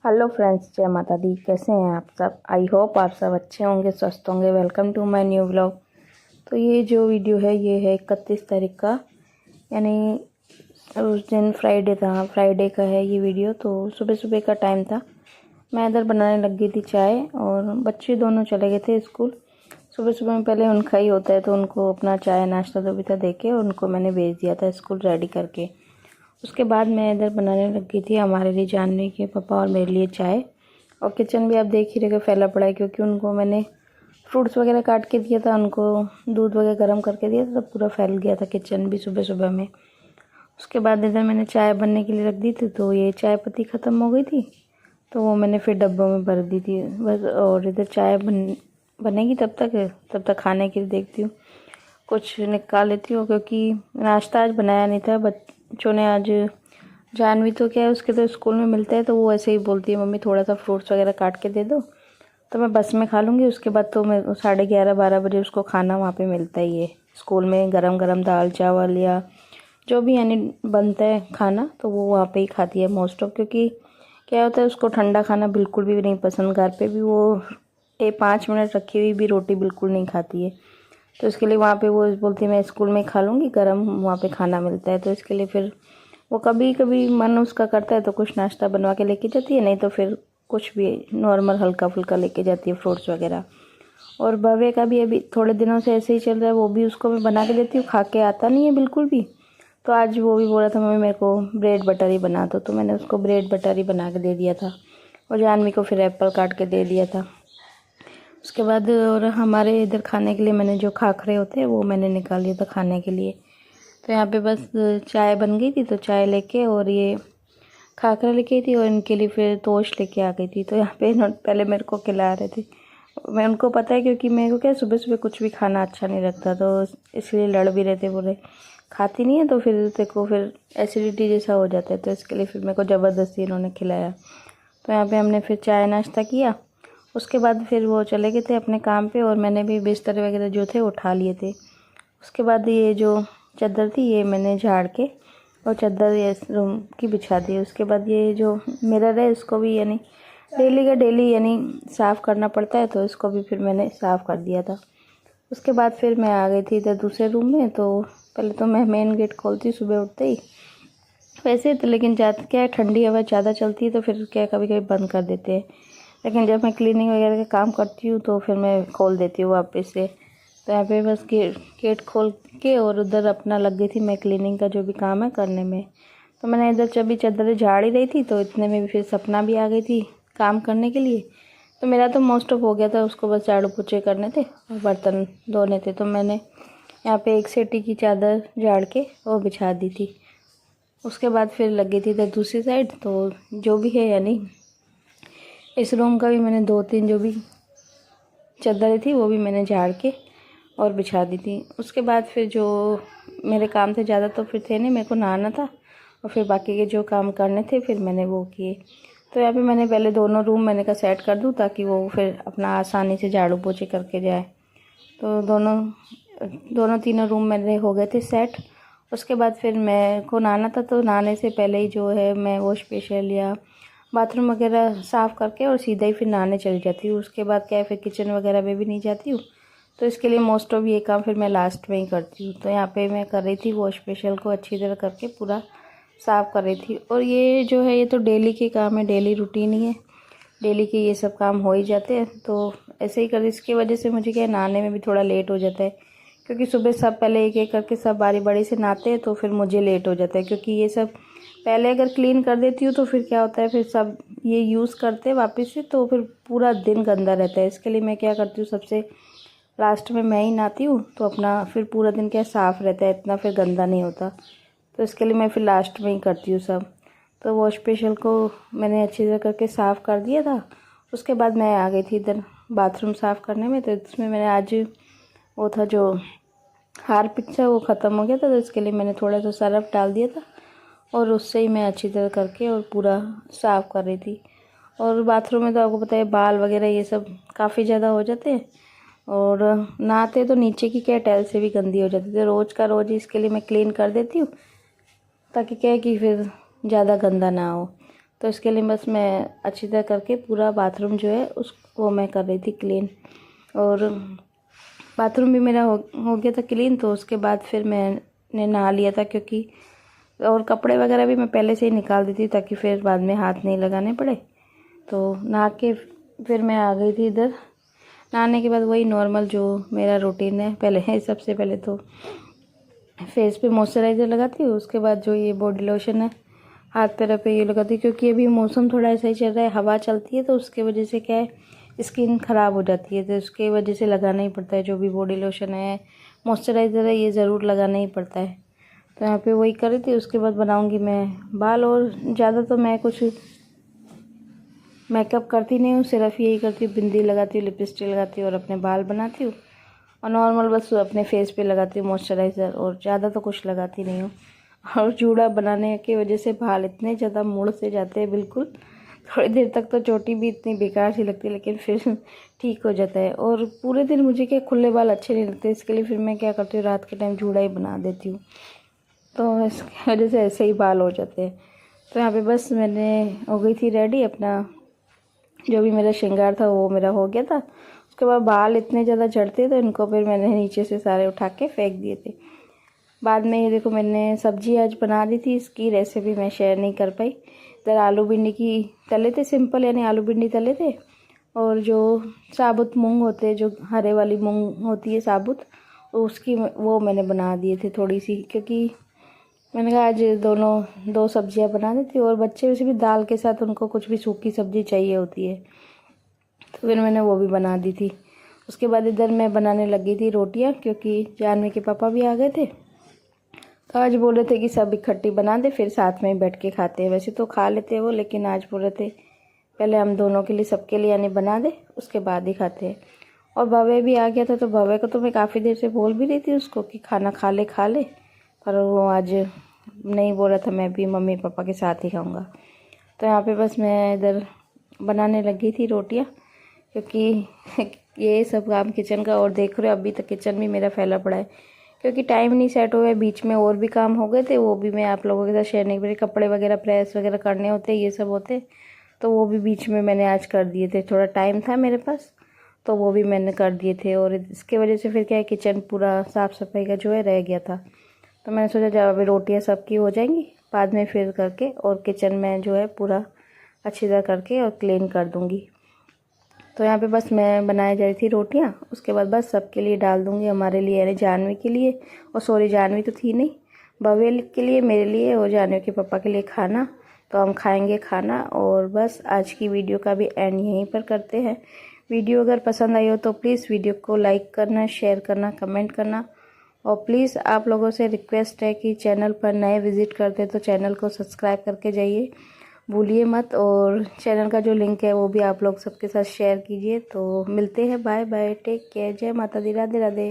Hello friends, जय माता दी। कैसे हैं आप सब? आई होप आप सब अच्छे होंगे, स्वस्थ होंगे। Welcome to my new vlog. तो ये जो वीडियो है ये है 31 तारीख का, यानी उस दिन फ्राइडे था, फ्राइडे का है ये वीडियो। तो सुबह सुबह का टाइम था, मैं इधर बनाने लग गई थी चाय, और बच्चे दोनों चले गए थे स्कूल। सुबह सुबह में पहले उनका ही होता है, तो उनको अपना चाय नाश्ता जो भी था दे के उनको मैंने भेज दिया था स्कूल रेडी करके। उसके बाद मैं इधर बनाने लग गई थी हमारे लिए, जानवी के पापा और मेरे लिए चाय। और किचन भी आप देख ही रहे फैला पड़ा है, क्योंकि उनको मैंने फ्रूट्स वगैरह काट के दिया था, उनको दूध वगैरह गर्म करके दिया था, तो पूरा फैल गया था किचन भी सुबह सुबह में। उसके बाद इधर मैंने चाय बनने के लिए रख दी थी, तो ये चाय पत्ती ख़त्म हो गई थी, तो वो मैंने फिर डब्बों में भर दी थी बस। और इधर चाय बनेगी तब तक खाने के लिए देखती हूँ कुछ निकाल लेती हूँ, क्योंकि नाश्ता आज बनाया नहीं था। बच्चों ने आज, जानवी तो क्या है, उसके तो स्कूल में मिलता है, तो वो ऐसे ही बोलती है मम्मी थोड़ा सा फ्रूट्स वगैरह काट के दे दो, तो मैं बस में खा लूँगी। उसके बाद तो मैं 11:30-12 बजे उसको खाना वहाँ पे मिलता ही है स्कूल में, गरम गरम दाल चावल या जो भी यानी बनता है खाना, तो वो वहाँ पे ही खाती है मोस्ट ऑफ। क्योंकि क्या होता है, उसको ठंडा खाना बिल्कुल भी नहीं पसंद। घर पे भी वो 5 मिनट रखी हुई भी रोटी बिल्कुल नहीं खाती है, तो इसके लिए वहाँ पे वो बोलती है मैं स्कूल में खा लूँगी, गरम वहाँ पे खाना मिलता है। तो इसके लिए फिर वो कभी कभी मन उसका करता है तो कुछ नाश्ता बनवा के लेके जाती है, नहीं तो फिर कुछ भी नॉर्मल हल्का फुल्का लेके जाती है, फ्रूट्स वगैरह। और भव्य का भी अभी थोड़े दिनों से ऐसे ही चल रहा है, वो भी उसको मैं बना के देती हूँ, खा के आता नहीं है बिल्कुल भी। तो आज वो भी बोला था मम्मी मेरे को ब्रेड बटर ही बना दो, तो मैंने उसको ब्रेड बटर ही बना के दे दिया था। और जानवी को फिर एप्पल काट के दे दिया था। उसके बाद और हमारे इधर खाने के लिए मैंने जो खाखरे होते हैं वो मैंने निकाल लिया था खाने के लिए। तो यहाँ पे बस चाय बन गई थी, तो चाय लेके और ये खाखरा लेके आई थी, और इनके लिए फिर तोश लेके आ गई थी। तो यहाँ पे पहले मेरे को खिला रहे थे, मैं उनको पता है, क्योंकि मेरे को क्या सुबह सुबह कुछ भी खाना अच्छा नहीं लगता, तो इसलिए लड़ भी रहे थे, बोले खाती नहीं है तो फिर देखो फिर एसिडिटी जैसा हो जाता है, तो इसके लिए फिर मेरे को ज़बरदस्ती इन्होंने खिलाया। तो यहाँ पे हमने फिर चाय नाश्ता किया। उसके बाद फिर वो चले गए थे अपने काम पे, और मैंने भी बिस्तर वगैरह जो थे उठा लिए थे। उसके बाद ये जो चादर थी ये मैंने झाड़ के और चादर ये रूम की बिछा दी। उसके बाद ये जो मिरर है इसको भी यानी डेली का डेली यानी साफ़ करना पड़ता है, तो इसको भी फिर मैंने साफ़ कर दिया था। उसके बाद फिर मैं आ गई थी इधर दूसरे रूम में। तो पहले तो मैं मेन गेट खोलती सुबह उठते ही वैसे तो, लेकिन ज़्यादा क्या है ठंडी हवा ज़्यादा चलती है तो फिर क्या कभी कभी बंद कर देते हैं। लेकिन जब मैं क्लीनिंग वगैरह का काम करती हूँ तो फिर मैं खोल देती हूँ वापस से। तो यहाँ पे बस गेट खोल के और उधर अपना लग गई थी मैं क्लीनिंग का जो भी काम है करने में। तो मैंने इधर जब भी चादरें झाड़ ही रही थी, तो इतने में भी फिर सपना भी आ गई थी काम करने के लिए। तो मेरा तो मोस्ट ऑफ हो गया था, उसको बस झाड़ू पोछे करने थे और बर्तन धोने थे। तो मैंने यहाँ पे एक सेटी की चादर झाड़ के वो बिछा दी थी। उसके बाद फिर लग गई थी इधर दूसरी साइड। तो जो भी है यानी इस रूम का भी मैंने 2-3 जो भी चादरें थी वो भी मैंने झाड़ के और बिछा दी थी। उसके बाद फिर जो मेरे काम थे ज़्यादा तो फिर थे नहीं, मेरे को नहाना था और फिर बाकी के जो काम करने थे फिर मैंने वो किए। तो यहाँ पे मैंने पहले दोनों रूम मैंने कहा सेट कर दूँ, ताकि वो फिर अपना आसानी से झाड़ू पोछे करके जाए। तो दोनों तीनों रूम मेरे हो गए थे सेट। उसके बाद फिर मैं को नहाना था, तो नहाने से पहले ही जो है मैं वॉश बेसिन या बाथरूम वगैरह साफ़ करके और सीधा ही फिर नहाने चली जाती हूँ। उसके बाद क्या है फिर किचन वगैरह में भी नहीं जाती हूँ, तो इसके लिए मोस्ट ऑफ ये काम फिर मैं लास्ट में ही करती हूँ। तो यहाँ पे मैं कर रही थी वॉश बेसिन को अच्छी तरह करके पूरा साफ़ कर रही थी। और ये जो है ये तो डेली के काम है, डेली रूटीन ही है, डेली के ये सब काम हो ही जाते हैं। तो ऐसे ही कर, इसकी वजह से मुझे क्या नहाने में भी थोड़ा लेट हो जाता है, क्योंकि सुबह सब पहले एक एक करके सब बारी बारी से नहाते हैं, तो फिर मुझे लेट हो जाता है। क्योंकि ये सब पहले अगर क्लीन कर देती हूँ तो फिर क्या होता है, फिर सब ये यूज़ करते हैं वापस से, तो फिर पूरा दिन गंदा रहता है। इसके लिए मैं क्या करती हूँ, सबसे लास्ट में मैं ही नहाती हूँ, तो अपना फिर पूरा दिन क्या साफ़ रहता है, इतना फिर गंदा नहीं होता। तो इसके लिए मैं फिर लास्ट में ही करती हूँ सब। तो वॉश बेसिन को मैंने अच्छी तरह करके साफ़ कर दिया था। उसके बाद मैं आ गई थी इधर बाथरूम साफ़ करने में। तो इसमें मैंने आज वो था जो हार्पिक था वो ख़त्म हो गया था, तो इसके लिए मैंने थोड़ा सा सर्फ डाल दिया था और उससे ही मैं अच्छी तरह करके और पूरा साफ़ कर रही थी। और बाथरूम में तो आपको पता है बाल वगैरह ये सब काफ़ी ज़्यादा हो जाते हैं, और नहाते तो नीचे की क्या टाइल से भी गंदी हो जाती थी। रोज़ का रोज़ इसके लिए मैं क्लीन कर देती हूँ, ताकि क्या है कि फिर ज़्यादा गंदा ना हो। तो इसके लिए बस मैं अच्छी तरह करके पूरा बाथरूम जो है उसको मैं कर रही थी क्लीन। और बाथरूम भी मेरा हो गया था क्लीन। तो उसके बाद फिर मैंने नहा लिया था, क्योंकि और कपड़े वगैरह भी मैं पहले से ही निकाल दी थी ताकि फिर बाद में हाथ नहीं लगाने पड़े। तो नहा के फिर मैं आ गई थी इधर। नहाने के बाद वही नॉर्मल जो मेरा रूटीन है, पहले सबसे पहले तो फेस पे मॉइस्चराइज़र लगाती हूँ, उसके बाद जो ये बॉडी लोशन है हाथ पैर पे ये लगाती हूँ, क्योंकि अभी मौसम थोड़ा ऐसा ही चल रहा है, हवा चलती है तो उसके वजह से क्या है स्किन ख़राब हो जाती है। तो उसके वजह से लगाना ही पड़ता है, जो भी बॉडी लोशन है मॉइस्चराइज़र है ये ज़रूर लगाना ही पड़ता है। तो यहाँ पे वही कर रही थी। उसके बाद बनाऊँगी मैं बाल। और ज़्यादा तो मैं कुछ मेकअप करती नहीं हूँ, सिर्फ यही करती हूँ, बिंदी लगाती हूँ, लिपस्टिक लगाती हूँ और अपने बाल बनाती हूँ। और नॉर्मल बस अपने फेस पे लगाती हूँ मॉइस्चराइज़र, और ज़्यादा तो कुछ लगाती नहीं हूँ। और जूड़ा बनाने की वजह से बाल इतने ज़्यादा मुड़ से जाते हैं बिल्कुल। थोड़ी देर तक तो चोटी भी इतनी बेकार सी लगती है, लेकिन फिर ठीक हो जाता है। और पूरे दिन मुझे क्या खुले बाल अच्छे नहीं लगते, इसके लिए फिर मैं क्या करती हूँ रात के टाइम जूड़ा ही बना देती हूँ। तो इसकी वजह से ऐसे ही बाल हो जाते हैं। तो यहाँ पे बस मैंने हो गई थी रेडी, अपना जो भी मेरा श्रृंगार था वो मेरा हो गया था। उसके बाद बाल इतने ज़्यादा झड़ते तो इनको फिर मैंने नीचे से सारे उठा के फेंक दिए थे। बाद में ये देखो मैंने सब्जी आज बना दी थी, इसकी रेसिपी मैं शेयर नहीं कर पाई। इधर आलू भिंडी की तले थे, सिंपल यानी आलू भिंडी तले थे। और जो साबुत मूंग होते हैं, जो हरे वाली मूंग होती है साबुत, उसकी वो मैंने बना दिए थे थोड़ी सी, क्योंकि मैंने कहा आज दो सब्जियां बना देती। और बच्चे वैसे भी दाल के साथ उनको कुछ भी सूखी सब्जी चाहिए होती है, तो फिर मैंने वो भी बना दी थी। उसके बाद इधर मैं बनाने लगी थी रोटियां, क्योंकि जानवी के पापा भी आ गए थे। तो आज बोल रहे थे कि सब इकट्ठी बना दे, फिर साथ में ही बैठ के खाते हैं। वैसे तो खा लेते हैं वो, लेकिन आज बोल रहे थे पहले हम दोनों के लिए, सबके लिए यानी बना दे, उसके बाद ही खाते हैं। और भव्य भी आ गया था, तो भव्य को तो मैं काफ़ी देर से बोल भी रही थी उसको कि खाना खा ले, पर वो आज नहीं बोल रहा था, मैं भी मम्मी पापा के साथ ही खाऊंगा। तो यहाँ पे बस मैं इधर बनाने लगी थी रोटियाँ, क्योंकि ये सब काम किचन का। और देख रहे हो अभी तक किचन भी मेरा फैला पड़ा है, क्योंकि टाइम नहीं सेट हुआ है। बीच में और भी काम हो गए थे, वो भी मैं आप लोगों के साथ शेयर नहीं करी। कपड़े वगैरह प्रेस वगैरह करने होते, ये सब होते, तो वो भी बीच में मैंने आज कर दिए थे। थोड़ा टाइम था मेरे पास, तो वो भी मैंने कर दिए थे। और इसके वजह से फिर क्या है, किचन पूरा साफ़ सफाई का जो है रह गया था। तो मैंने सोचा जब अभी रोटियां सबकी हो जाएंगी, बाद में फिर करके और किचन में जो है पूरा अच्छी तरह करके और क्लीन कर दूंगी। तो यहाँ पे बस मैं बनाए जा रही थी रोटियां। उसके बाद बस सबके लिए डाल दूंगी, हमारे लिए यानी जानवी के लिए, और सॉरी जानवी तो थी नहीं, भव्य के लिए, मेरे लिए और जानवी के पापा के लिए खाना। तो हम खाएंगे खाना। और बस आज की वीडियो का भी एंड यहीं पर करते हैं। वीडियो अगर पसंद आई हो तो प्लीज़ वीडियो को लाइक करना, शेयर करना, कमेंट करना। और प्लीज़ आप लोगों से रिक्वेस्ट है कि चैनल पर नए विज़िट करते तो चैनल को सब्सक्राइब करके जाइए, भूलिए मत। और चैनल का जो लिंक है वो भी आप लोग सबके साथ शेयर कीजिए। तो मिलते हैं, बाय बाय, टेक केयर, जय माता दी, राधे राधे।